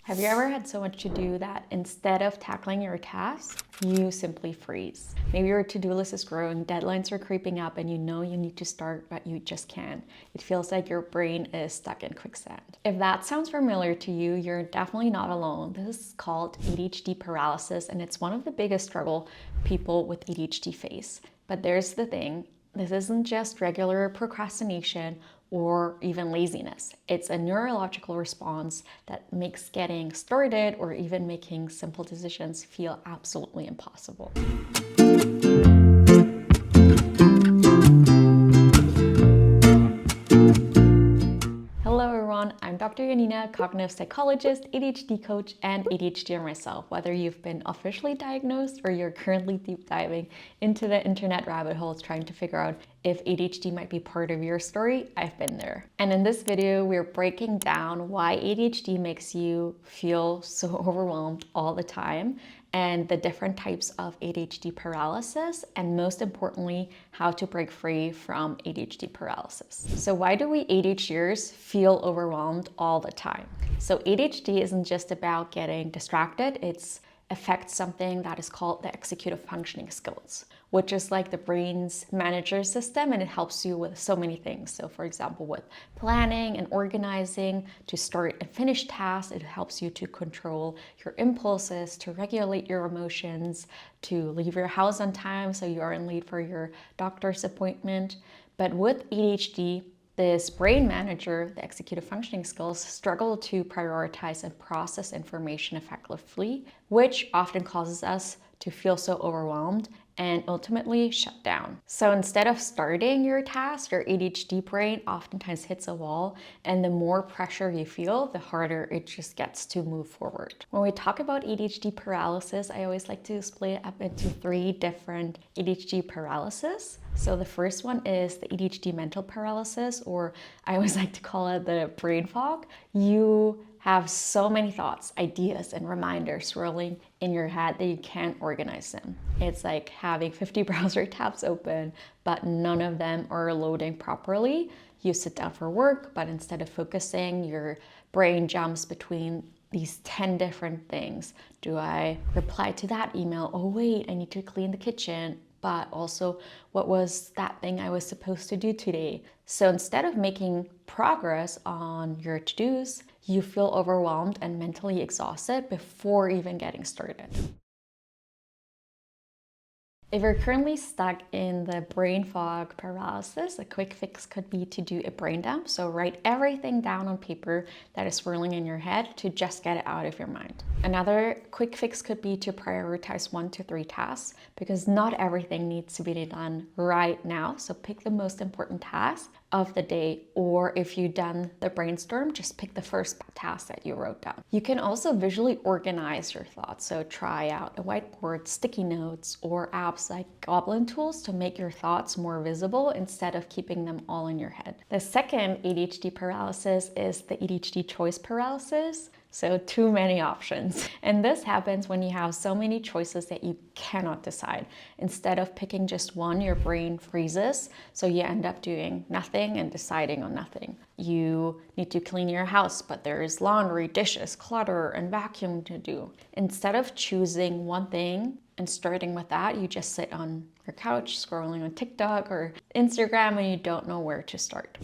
Have you ever had so much to do that instead of tackling your tasks, you simply freeze? Maybe your to-do list is growing, deadlines are creeping up, and you know you need to start, but you just can't. It feels like your brain is stuck in quicksand. If that sounds familiar to you, you're definitely not alone. This is called ADHD paralysis, and it's one of the biggest struggles people with ADHD face. But there's the thing. This isn't just regular procrastination or even laziness. It's a neurological response that makes getting started or even making simple decisions feel absolutely impossible. Hello everyone, I'm Dr. Yanina, cognitive psychologist, ADHD coach, and ADHDer myself. Whether you've been officially diagnosed or you're currently deep diving into the internet rabbit holes trying to figure out if ADHD might be part of your story, I've been there. And in this video, we're breaking down why ADHD makes you feel so overwhelmed all the time, and the different types of ADHD paralysis, and most importantly, how to break free from ADHD paralysis. So why do we ADHDers feel overwhelmed all the time? So ADHD isn't just about getting distracted, it affects something that is called the executive functioning skills, which is like the brain's manager system, and it helps you with so many things. So for example, with planning and organizing, to start and finish tasks, it helps you to control your impulses, to regulate your emotions, to leave your house on time so you aren't late for your doctor's appointment. But with ADHD, this brain manager, the executive functioning skills, struggle to prioritize and process information effectively, which often causes us to feel so overwhelmed and ultimately shut down. So instead of starting your task, your ADHD brain oftentimes hits a wall, and the more pressure you feel, the harder it just gets to move forward. When we talk about ADHD paralysis, I always like to split it up into 3 different ADHD paralysis. So the first one is the ADHD mental paralysis, or I always like to call it the brain fog. You have so many thoughts, ideas, and reminders swirling in your head that you can't organize them. It's like having 50 browser tabs open, but none of them are loading properly. You sit down for work, but instead of focusing, your brain jumps between these 10 different things. Do I reply to that email? Oh wait, I need to clean the kitchen. But also, what was that thing I was supposed to do today? So instead of making progress on your to-dos, you feel overwhelmed and mentally exhausted before even getting started. If you're currently stuck in the brain fog paralysis, a quick fix could be to do a brain dump. So write everything down on paper that is swirling in your head to just get it out of your mind. Another quick fix could be to prioritize 1 to 3 tasks, because not everything needs to be done right now. So pick the most important task of the day, or if you've done the brainstorm, just pick the first task that you wrote down. You can also visually organize your thoughts. So try out a whiteboard, sticky notes, or apps like Goblin tools to make your thoughts more visible instead of keeping them all in your head. The second ADHD paralysis is the ADHD choice paralysis. So too many options. And this happens when you have so many choices that you cannot decide. Instead of picking just one, your brain freezes. So you end up doing nothing and deciding on nothing. You need to clean your house, but there is laundry, dishes, clutter, and vacuum to do. Instead of choosing one thing and starting with that, you just sit on your couch scrolling on TikTok or Instagram, and you don't know where to start.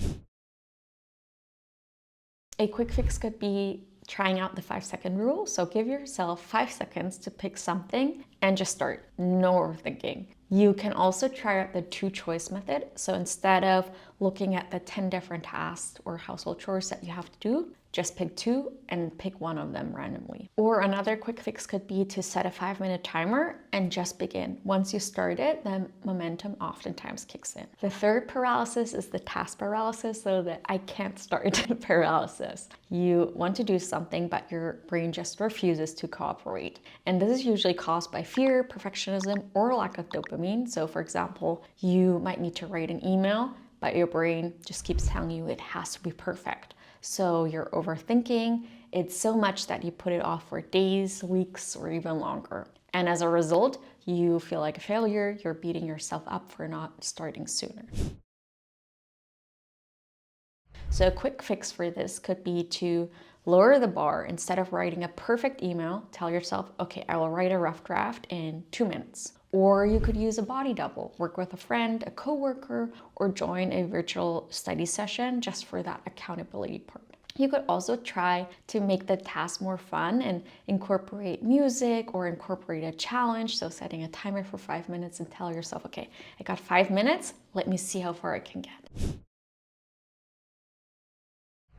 A quick fix could be trying out the 5-second rule. So give yourself 5 seconds to pick something and just start. No overthinking. You can also try out the 2-choice method. So instead of looking at the 10 different tasks or household chores that you have to do, just pick 2 and pick one of them randomly. Or another quick fix could be to set a 5-minute timer and just begin. Once you start it, the momentum oftentimes kicks in. The third paralysis is the task paralysis, so the I can't start paralysis. You want to do something, but your brain just refuses to cooperate. And this is usually caused by fear, perfectionism, or lack of dopamine. So for example, you might need to write an email, but your brain just keeps telling you it has to be perfect. So you're overthinking it so much that you put it off for days, weeks, or even longer. And as a result, you feel like a failure. You're beating yourself up for not starting sooner. So a quick fix for this could be to Lower the bar. Instead of writing a perfect email, tell yourself, okay, I will write a rough draft in 2 minutes. Or you could use a body double, work with a friend, a coworker, or join a virtual study session just for that accountability part. You could also try to make the task more fun and incorporate music or incorporate a challenge. So setting a timer for 5 minutes and tell yourself, okay, I got 5 minutes, let me see how far I can get.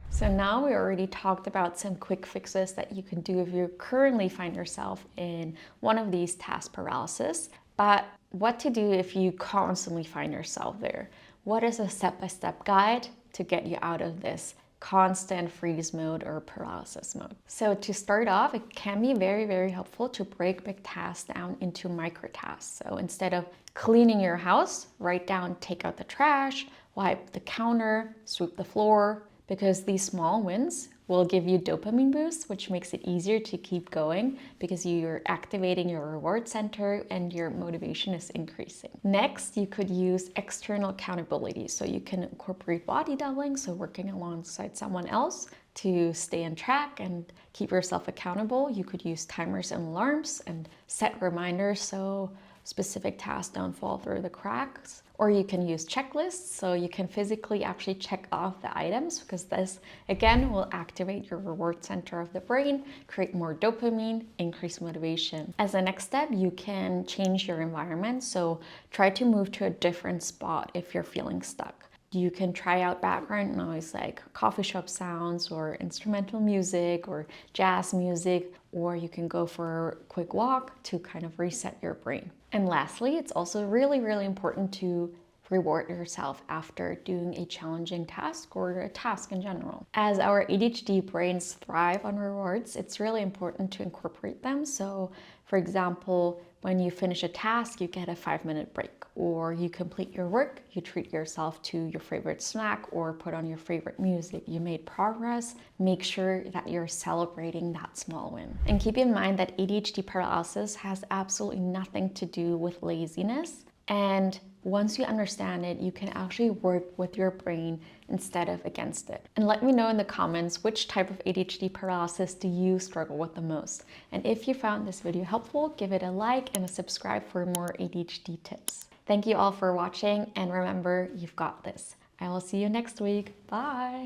So now we already talked about some quick fixes that you can do if you currently find yourself in one of these task paralysis. But what to do if you constantly find yourself there? What is a step-by-step guide to get you out of this constant freeze mode or paralysis mode? So to start off, it can be very, very helpful to break big tasks down into micro tasks. So instead of cleaning your house, write down, take out the trash, wipe the counter, sweep the floor, because these small wins will give you dopamine boosts, which makes it easier to keep going because you're activating your reward center and your motivation is increasing. Next, you could use external accountability. So you can incorporate body doubling, so working alongside someone else to stay on track and keep yourself accountable. You could use timers and alarms and set reminders so specific tasks don't fall through the cracks. Or you can use checklists, so you can physically actually check off the items, because this again will activate your reward center of the brain, create more dopamine, increase motivation. As a next step, you can change your environment, so try to move to a different spot if you're feeling stuck. You can try out background noise like coffee shop sounds or instrumental music or jazz music, or you can go for a quick walk to kind of reset your brain. And lastly, it's also really, really important to reward yourself after doing a challenging task or a task in general. As our ADHD brains thrive on rewards, it's really important to incorporate them. So for example, when you finish a task, you get a 5-minute break, or you complete your work, you treat yourself to your favorite snack or put on your favorite music. You made progress. Make sure that you're celebrating that small win. And keep in mind that ADHD paralysis has absolutely nothing to do with laziness. And once you understand it, you can actually work with your brain instead of against it. And let me know in the comments which type of ADHD paralysis do you struggle with the most. And if you found this video helpful, give it a like and a subscribe for more ADHD tips. Thank you all for watching, and remember, you've got this. I will see you next week. Bye!